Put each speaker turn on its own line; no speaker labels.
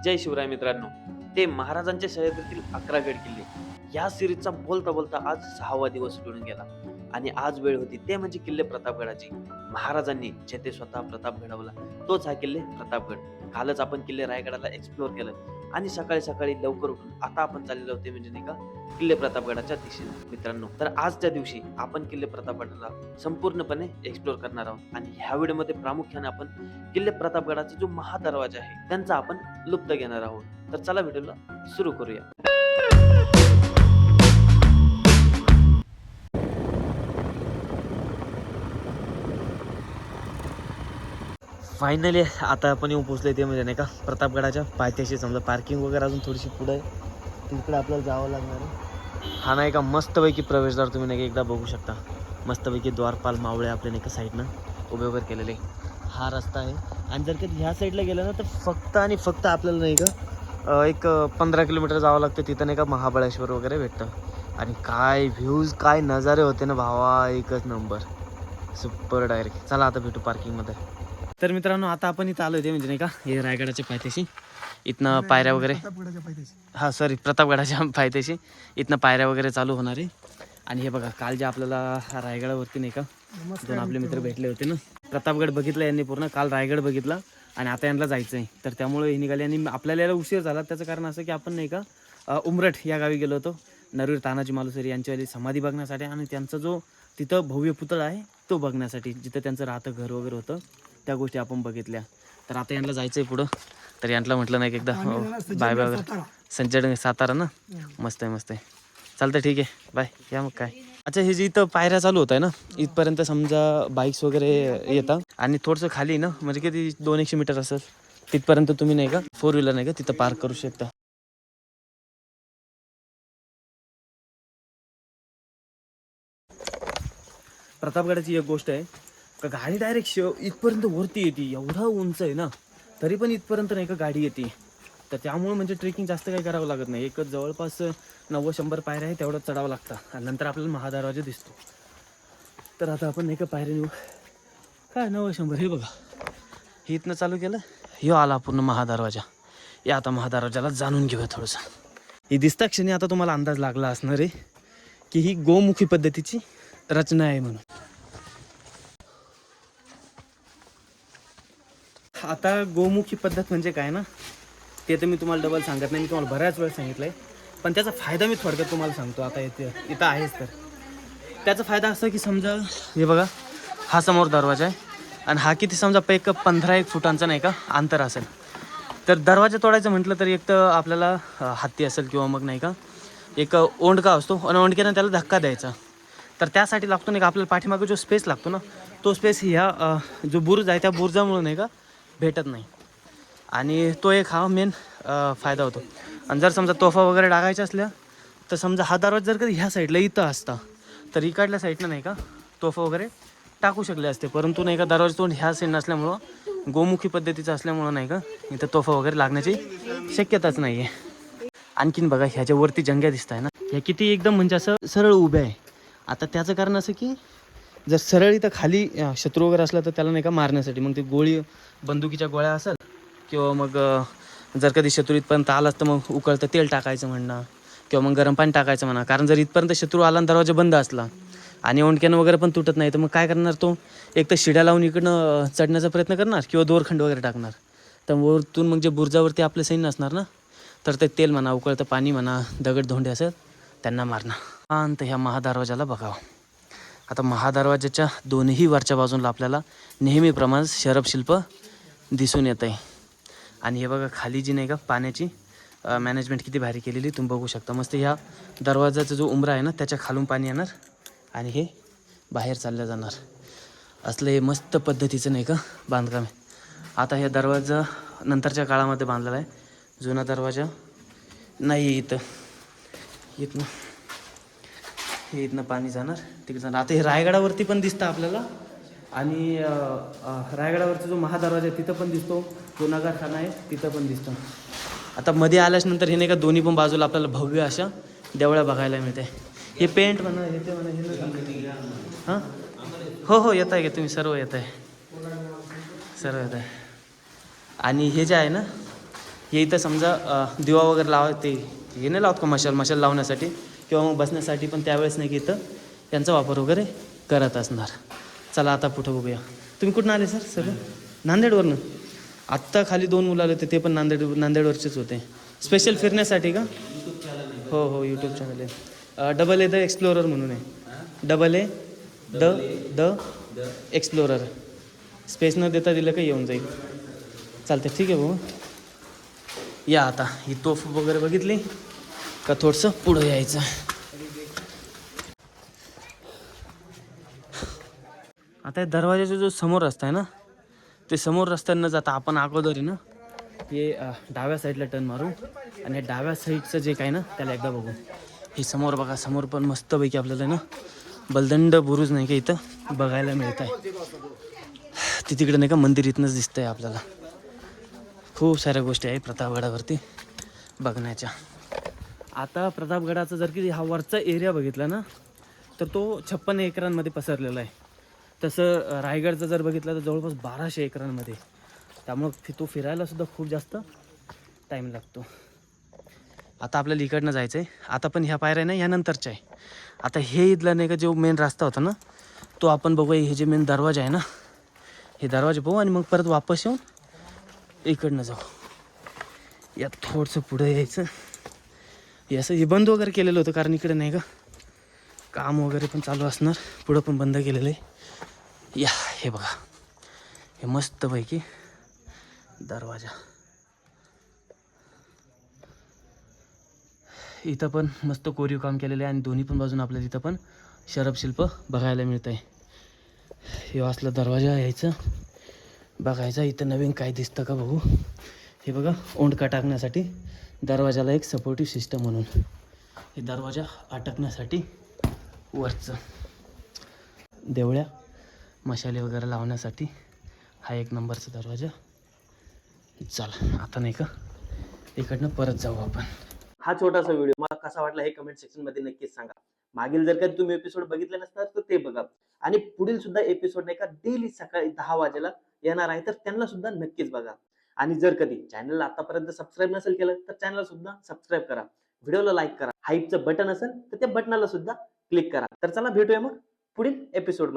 जय शिवराय मित्रांनो. ते महाराजांच्या शर्यतीतील 11 गड किल्ले या सिरीजचा बोलता बोलता आज 6वा दिवस उलटून गेला आणि आज वेळ होती ते म्हणजे किल्ले प्रतापगडाची. महाराजांनी जेथे स्वतः प्रताप घडवला तोच हा किल्ले प्रतापगड. कालच आपण किल्ले रायगडाला एक्सप्लोर केलं आणि सकाळी सकाळी लवकर उठून आता आपण चाललेलो होते म्हणजे नाही का किल्ले प्रतापगडाच्या दिशेने मित्रांनो. तर आजच्या दिवशी आपण किल्ले प्रतापगडाला संपूर्णपणे एक्सप्लोर करणार आहोत आणि ह्या व्हिडिओमध्ये प्रामुख्याने आपण किल्ले प्रतापगडाचा जो महादरवाजा आहे त्यांचा आपण लुप्त घेणार आहोत. तर चला व्हिडिओला सुरू करूया. फायनली आता आपण येऊन पोहोचले ते म्हणजे नाही का प्रतापगडाच्या पायथ्याशी. समजा पार्किंग वगैरे अजून थोडीशी पुढे आहे, तिकडे आपल्याला जावं लागणार आहे. हा नाही का मस्तपैकी प्रवेशद्वार तुम्ही नाही का एकदा बघू शकता. मस्तपैकी द्वारपाल मावळे आपल्या नाही का साईडनं उभे वगैरे केलेले हा रस्ता आहे. आणि जर का ह्या साईडला गेलं ना तर फक्त आणि फक्त आपल्याला नाही का एक 15 किलोमीटर जावं लागतं. तिथं नाही का महाबळेश्वर वगैरे भेटतं. आणि काय व्ह्यूज काय नजारे होते ना भावा, एकच नंबर, सुपर डायरेक्ट. चला आता भेटू पार्किंगमध्ये. तर मित्रांनो आता आपण इथं आलो होते म्हणजे नाही का हे रायगडाच्या पायथ्याशी. इथनं पायऱ्या वगैरे हा सॉरी प्रतापगडाच्या पायथ्याशी इथनं पायऱ्या वगैरे चालू होणार आहे. आणि हे बघा काल जे आपल्याला रायगडावरती नाही का दोन आपले मित्र भेटले होते ना, प्रतापगड बघितलं यांनी पूर्ण, काल रायगड बघितला आणि आता यांना जायचं आहे. तर त्यामुळे हे निघाले आणि आपल्याला याला उशीर झाला. त्याचं कारण असं की आपण नाही का उमरठ या गावी गेलो होतो नरवीर तानाजी मालुसरे यांच्यावाली समाधी बघण्यासाठी आणि त्यांचा जो तिथं भव्य पुतळा आहे तो बघण्यासाठी, जिथं त्यांचं राहतं घर वगैरे होतं त्या गोष्टी आपण बघितल्या. तर आता यांना जायचं आहे पुढं. तर यांना म्हटलं नाही की एकदा बाय बाय वगैरे. संजय सातारा ना, मस्त आहे मस्त आहे. चालतं ठीक आहे बाय. या मग काय. अच्छा हे जे इथं पायऱ्या चालू होत आहे ना इथपर्यंत समजा बाईक्स वगैरे येतात आणि थोडंसं खाली ना म्हणजे किती 200 मीटर असेल तिथपर्यंत तुम्ही नाही का 4 व्हीलर नाही का तिथं पार्क करू शकता. प्रतापगडाची एक गोष्ट आहे का गाडी डायरेक्ट इथपर्यंत वरती येते. एवढा उंच आहे ना तरी पण इथपर्यंत नाही का गाडी येते. तर त्यामुळे म्हणजे ट्रेकिंग जास्त काही करावं लागत नाही. एक जवळपास 90-100 पायऱ्या आहे तेवढं चढावं लागतं आणि नंतर आपल्याला महादरवाजा दिसतो. तर आता आपण नाही का पायऱ्या नेऊ काय 90-100 हे बघा हे इथनं चालू केलं. ह्यो आला पूर्ण महादरवाजा. या आता महादरवाजाला जाणून घेऊया थोडंसं. ही दिसता क्षणी आता तुम्हाला अंदाज लागला असणार आहे की ही गोमुखी पद्धतीची रचना आहे म्हणून. आता गोमुखी पद्धत म्हणजे काय ना ते तर मी तुम्हाला डबल सांगत नाही, मी तुम्हाला बऱ्याच वेळ सांगितलं आहे. पण त्याचा फायदा मी थोडक्यात तुम्हाला सांगतो. आता इथं आहेच तर त्याचा फायदा असा की समजा हे बघा हा समोर दरवाजा आहे आणि हा किती समजा एक 15-1 फुटांचा नाही का अंतर असेल. तर दरवाजा तोडायचं म्हटलं तर एक तर आपल्याला हत्ती असेल किंवा मग नाही का एक ओंडका असतो आणि ओंडक्यानं त्याला धक्का द्यायचा. तर त्यासाठी लागतो नाही का आपल्याला पाठीमागे जो स्पेस लागतो ना तो स्पेस ह्या जो बुरुज आहे त्या बुरुजामुळे नाही का भेटत नाही. आणि तो एक हा मेन फायदा होतो. आणि जर समजा तोफा वगैरे टाकायच्या असल्या तर समजा हा दरवाजा जर कधी ह्या साईडला इथं असता तर इकडल्या साईडनं नाही का तोफा वगैरे टाकू शकले असते. परंतु नाही का दरवाजा तोंड ह्या साईड नसल्यामुळं गोमुखी पद्धतीचं असल्यामुळं नाही का इथं तोफा वगैरे लागण्याची शक्यताच नाही आहे. आणखीन बघा ह्याच्या वरती जंग्या दिसत आहे ना ह्या किती एकदम म्हणजे असं सरळ उभ्या आहे. आता त्याचं कारण असं की जर सरळ इथं खाली शत्रू वगैरे असला तर त्याला नाही का मारण्यासाठी मग ते गोळी बंदुकीच्या गोळ्या असेल किंवा मग जर कधी शत्रू इथपर्यंत आलाच तर मग उकळतं तेल टाकायचं म्हणणं किंवा मग गरम पाणी टाकायचं म्हणा. कारण जर इथपर्यंत शत्रू आला आणि दरवाजा बंद असला आणि ओंडक्यानं वगैरे पण तुटत नाही तर मग काय करणार तो एक तर शिड्या लावून इकडनं चढण्याचा प्रयत्न करणार किंवा दोरखंड वगैरे टाकणार. तर वरतून मग जे बुर्जावरती आपले सैन्य असणार ना तर ते तेल म्हणा उकळतं पाणी म्हणा दगडधोंडे असेल त्यांना मारणं. शांत ह्या महादरवाजाला बघावं. आता महादरवाजाच्या दोन्ही वरच्या बाजूला आपल्याला नेहमीप्रमाणे शरपशिल्प दिसून येत आहे. आणि हे बघा खाली जी नाही का पाण्याची मॅनेजमेंट किती भारी केलेली तुम्ही बघू शकता. मस्त ह्या दरवाजाचा जो उंबरा आहे ना त्याच्या खालून पाणी येणार आणि हे बाहेर चाललं जाणार असलं हे मस्त पद्धतीचं नाही का बांधकाम आहे. आता हे दरवाजा नंतरच्या काळामध्ये बांधलेला आहे. जुना दरवाजा नाही इथं हे इथनं पाणी जाणार तिकडे जाणार. आता हे रायगडावरती पण दिसतं आपल्याला आणि रायगडावरचा जो महादरवाजा आहे तिथं पण दिसतो. जो नगारखाना आहे तिथं पण दिसतं. आता मध्ये आल्याच्यानंतर हे नाही का दोन्ही पण बाजूला आपल्याला भव्य अशा देवळ्या बघायला मिळते. हे पेंट म्हणा हे ते म्हणा हे हां हो येत आहे का तुम्ही सर्व येत आहे सर्व येत आहे. आणि हे जे आहे ना हे इथं समजा दिवा वगैरे ते हे नाही लावत का मशाल लावण्यासाठी किंवा मग बसण्यासाठी, पण त्यावेळेस नाही की इथं त्यांचा वापर वगैरे करत असणार. चला आता पुढं बघूया. तुम्ही कुठून आले सर सगळं? नांदेडवरनं. आत्ता खाली 2 मुलं आले होते, ते पण नांदेडवरचेच होते. स्पेशल फिरण्यासाठी का? हो यूट्यूब चॅनल आहे. डबल ए द एक्सप्लोरर म्हणून आहे. Double A the explorer. Space न देता दिलं का येऊन जाईल. चालते, ठीक आहे भाऊ. या आता ही तोफ वगैरे बघितली का थोडंसं पुढं यायचं. आता दरवाजाचा जो समोर रस्ता आहे ना, ते समोर रस्त्यानं न जाता आपण अगोदर आहे ना हे डाव्या साईडला टर्न मारू आणि डाव्या साईडचं जे काय ना त्याला एकदा बघू. हे समोर बघा, समोर पण मस्तपैकी आपल्याला ना बलदंड बुरुज नाही का इथं बघायला मिळत आहे. ते तिकडे नाही का मंदिर इथनंच दिसतंय आपल्याला. खूप साऱ्या गोष्टी आहेत प्रतापगडावरती बघण्याच्या. आता प्रतापगडाचा जर की हा वरचा एरिया बघितला ना तर तो 56 एकरांमध्ये पसरलेला आहे. तसं रायगडचं जर बघितलं तर जवळपास 1200 एकरांमध्ये. त्यामुळं तो फिरायला सुद्धा खूप जास्त टाईम लागतो. आता आपल्याला इकडनं जायचं आहे. आता पण ह्या पायऱ्या नाही, ह्यानंतरच्या आहे. आता हे इथला नाही का जो मेन रस्ता होता ना तो आपण बघूया. हे जे मेन दरवाजा आहे ना हे दरवाजा पाहू आणि मग परत वापस येऊन इकडनं जाऊ. यात थोडंसं पुढे यायचं. हे असं हे बंद वगैरे केलेलं होतं कारण इकडे नाही का काम वगैरे पण चालू असणार. पुढं पण बंद केलेलं आहे. या हे बघा, हे मस्तपैकी दरवाजा. इथं पण मस्त कोरीव काम केलेलं आहे आणि दोन्ही पण बाजून आपल्याला इथं पण शरपशिल्प बघायला मिळतं आहे. हे असला दरवाजा यायचं बघायचा. इथं नवीन काय दिसतं का बघू. हे बघा, ओंडका टाकण्यासाठी दरवाजाला एक सपोर्टिव्ह सिस्टम म्हणून हे दरवाजा अटकण्यासाठी वरचं देवळ्या मशाले वगैरे लावण्यासाठी हा 1 नंबरचा दरवाजा. चला आता नाही का इकडनं परत जाऊ आपण. हा छोटासा व्हिडिओ मला कसा वाटला हे कमेंट सेक्शन मध्ये नक्कीच सांगा. मागील जर का तुम्ही एपिसोड बघितले नसतात तर ते बघा आणि पुढील सुद्धा एपिसोड नाही का डेली सकाळी 10 वाजेला येणार आहे तर त्यांना सुद्धा नक्कीच बघा. आणि जर कधी चॅनलला आतापर्यंत सबस्क्राईब नसेल केलं तर चॅनलला सुद्धा सबस्क्राईब करा, व्हिडिओला लाईक करा, हाईपचं बटन असेल तर त्या बटनाला सुद्धा क्लिक करा. तर चला भेटूया मग पुढील एपिसोड.